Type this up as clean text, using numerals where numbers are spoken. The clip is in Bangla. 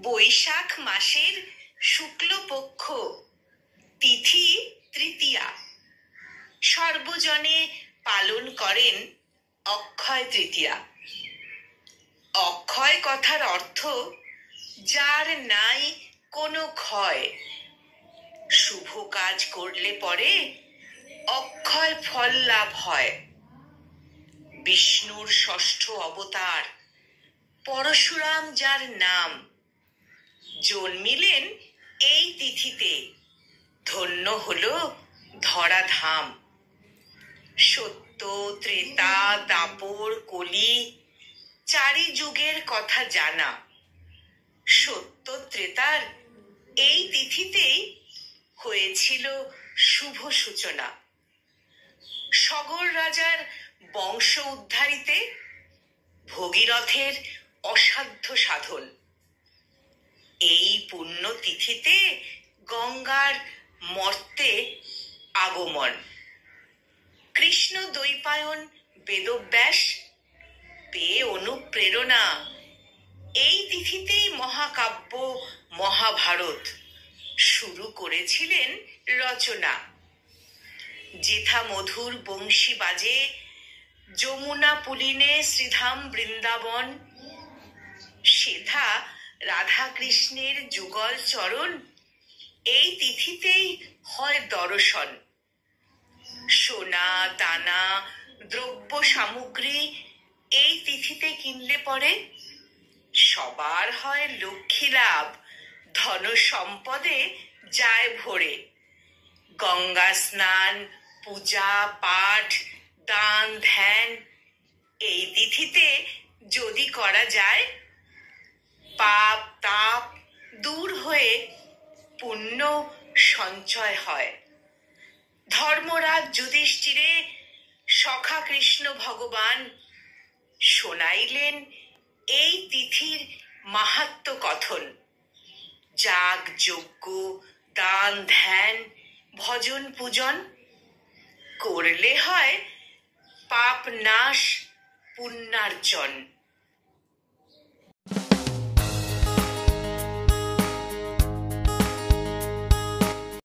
বৈশাখ মাসের শুক্লপক্ষ তিথি তৃতীয়া সর্বজনে পালন করেন অক্ষয় তৃতীয়া। অক্ষয় কথার অর্থ যার নাই কোনো ক্ষয়। শুভ কাজ করলে পরে অক্ষয় ফল লাভ হয়। বিষ্ণুর ষষ্ঠ অবতার পরশুরাম যার নাম, জন্মিলেন এই তিথিতে, ধন্য হলো ধরাধাম। সত্য, ত্রেতা, দাপর, কলি চারি যুগের কথা জানা। সত্য ত্রেতার এই তিথিতেই হয়েছিল শুভ সূচনা। সগর রাজার বংশ উদ্ধারিতে ভগীরথের অসাধ্য সাধন। এই পুণ্য তিথিতে গঙ্গার মর্তে আগমন। কৃষ্ণ দ্বৈপায়ন বেদব্যাস পেয়ে অনুপ্রেরণা এই তিথিতেই মহাকাব্য মহাভারত শুরু করেছিলেন রচনা। যেথা মধুর বংশী বাজে যমুনা পুলিনে শ্রীধাম বৃন্দাবন, সেথা রাধা কৃষ্ণের যুগল চরণ এই তিথিতেই হয় দর্শন। সোনা দানা দ্রব্য সামগ্রী এই তিথিতে কিনলে পরে সবার হয় লক্ষ্মী লাভ, ধন সম্পদে যায় ভরে। গঙ্গা স্নান, পূজা পাঠ, দান ধ্যান এই তিথিতে যদি করা যায়, পাপ তাপ দূর হয়ে পুণ্য সঞ্চয় হয়। ধর্মরাজ যুধিষ্ঠিরে সখা কৃষ্ণ ভগবান শোনাইলেন এই তিথির মাহাত্ম্য কথন। যাগ যজ্ঞ দান ধ্যান ভজন পূজন করলে হয় পাপ নাশ পুণ্যার্জন।